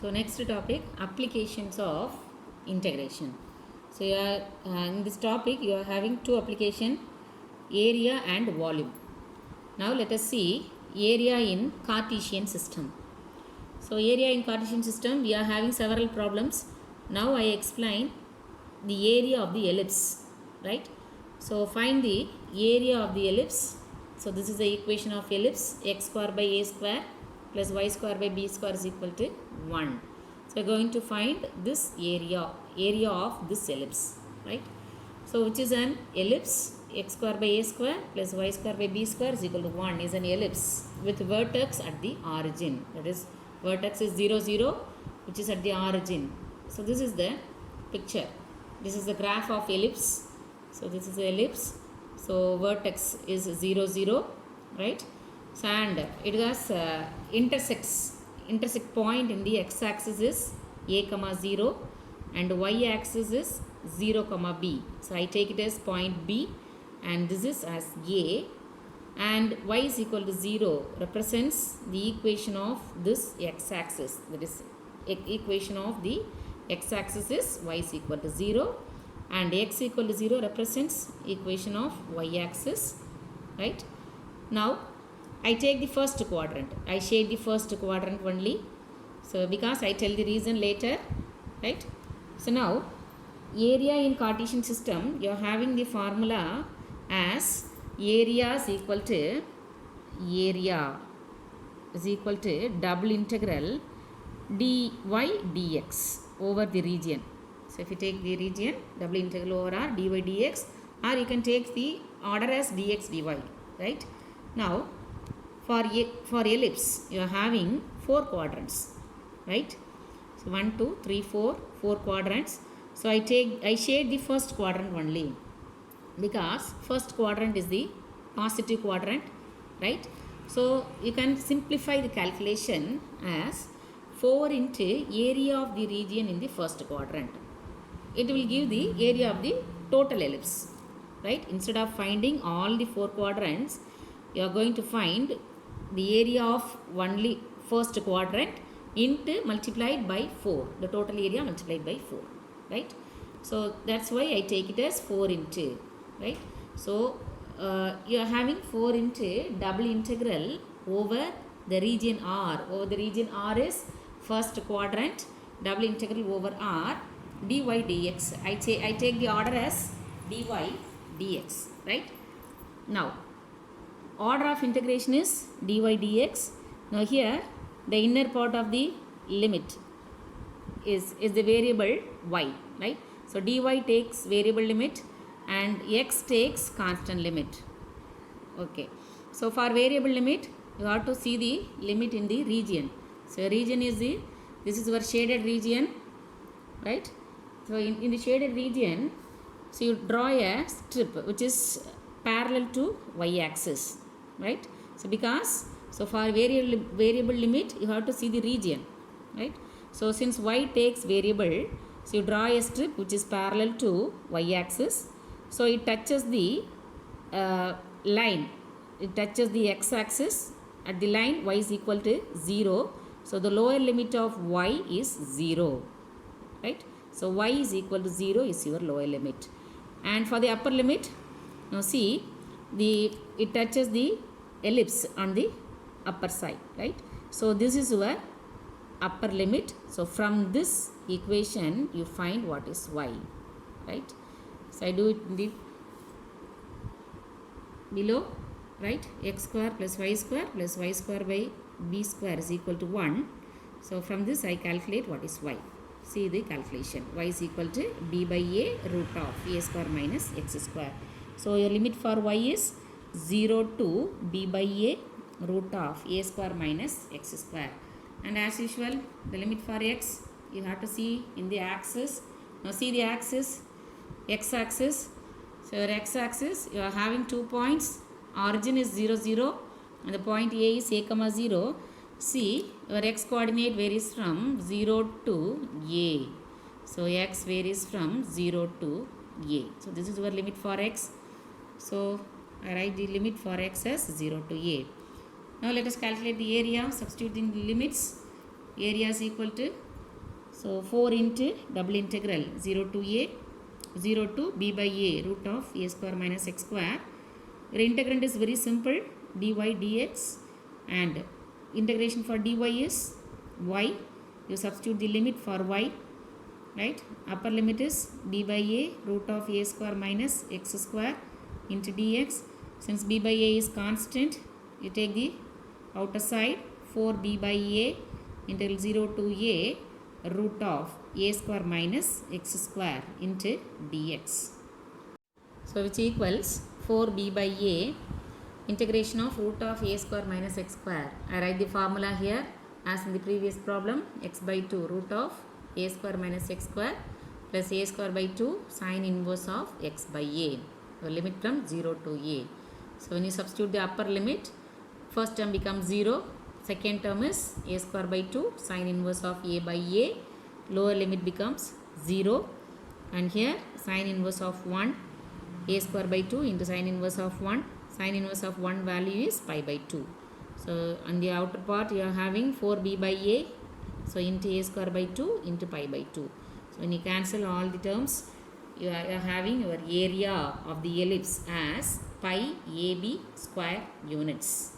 So next topic, applications of integration. So you are, in this topic you are having two application, area and volume. Now let us see area in Cartesian system. So area in Cartesian system, we are having several problems. Now I explain the area of the ellipse, right? So find the area of the ellipse. So this is the equation of ellipse, x square by a square plus y square by b square is equal to 1. So we are going to find this area of this ellipse, right? So which is an ellipse, x square by a square plus y square by b square is equal to 1 is an ellipse with vertex at the origin. That is, vertex is 0, 0, which is at the origin. So this is the picture. This is the graph of ellipse. So this is the ellipse. So vertex is 0, 0, right? So and it has intersect point in the x-axis is a comma 0 and y-axis is 0 comma b. So I take it as point B and this is as a, and y is equal to 0 represents the equation of this x-axis. That is, equation of the x-axis is y is equal to 0 and x equal to 0 represents equation of y-axis, right? Now I take the first quadrant. I shade the first quadrant only. So because I tell the reason later, right? So now area in Cartesian system, you are having the formula as area is equal to double integral dy dx over the region. So if you take the region, double integral over r dy dx, or you can take the order as dx dy, right? Now for ellipse, you are having 4 quadrants, right? So 1, 2, 3, 4 quadrants. So I shade the first quadrant only because first quadrant is the positive quadrant, right? So you can simplify the calculation as 4 into area of the region in the first quadrant. It will give the area of the total ellipse, right? Instead of finding all the 4 quadrants, you are going to find the area of only first quadrant into multiplied by 4, the total area multiplied by 4, right? So that's why I take it as 4 into, right? So you are having 4 into double integral over the region R. Over the region R is first quadrant, double integral over R dy dx. I take the order as dy dx, right? Now order of integration is dy dx. Now here the inner part of the limit is the variable y, right? So dy takes variable limit and x takes constant limit. Okay, so for variable limit you have to see the limit in the region. So region is this is our shaded region, right? So in the shaded region, so you draw a strip which is parallel to y-axis, right? So because for variable limit you have to see the region, right? So since y takes variable, so you draw a strip which is parallel to y-axis. So it touches the line, it touches the x-axis at the line y is equal to 0. So the lower limit of y is 0, right? So y is equal to 0 is your lower limit. And for the upper limit, now see it touches the ellipse on the upper side, right? So this is your upper limit. So from this equation you find what is y, right? So I do it in the below, right? X square plus y square by b square is equal to 1. So from this I calculate what is y. See the calculation. Y is equal to b by a root of a square minus x square. So your limit for y is 0 to b by a root of a square minus x square. And as usual, the limit for x you have to see in the axis. Now see the axis, x-axis. So your x-axis, you are having 2 points. Origin is 0, 0 and the point A is a comma 0. See, your x coordinate varies from 0 to a. So x varies from 0 to a. So this is your limit for x. So I write the limit for x as 0 to a. Now let us calculate the area, substituting the limits. Area is equal to So 4 into double integral 0 to a 0 to b by a root of a square minus x square. Your integrand is very simple, dy dx, and integration for dy is y. You substitute the limit for y, right? Upper limit is b by a root of a square minus x square into dx. Since b by a is constant, you take the outer side 4b by a integral 0 to a root of a square minus x square into dx. So which equals 4b by a integration of root of a square minus x square. I write the formula here as in the previous problem, x by 2 root of a square minus x square plus a square by 2 sine inverse of x by a. So limit from 0 to a. So when you substitute the upper limit, first term becomes 0, second term is a square by 2 sine inverse of a by a, lower limit becomes 0, and here sine inverse of 1, a square by 2 into sine inverse of 1, sine inverse of 1 value is pi by 2. So on the outer part you are having 4b by a, so into a square by 2 into pi by 2. So when you cancel all the terms, you are having your area of the ellipse as pi ab square units.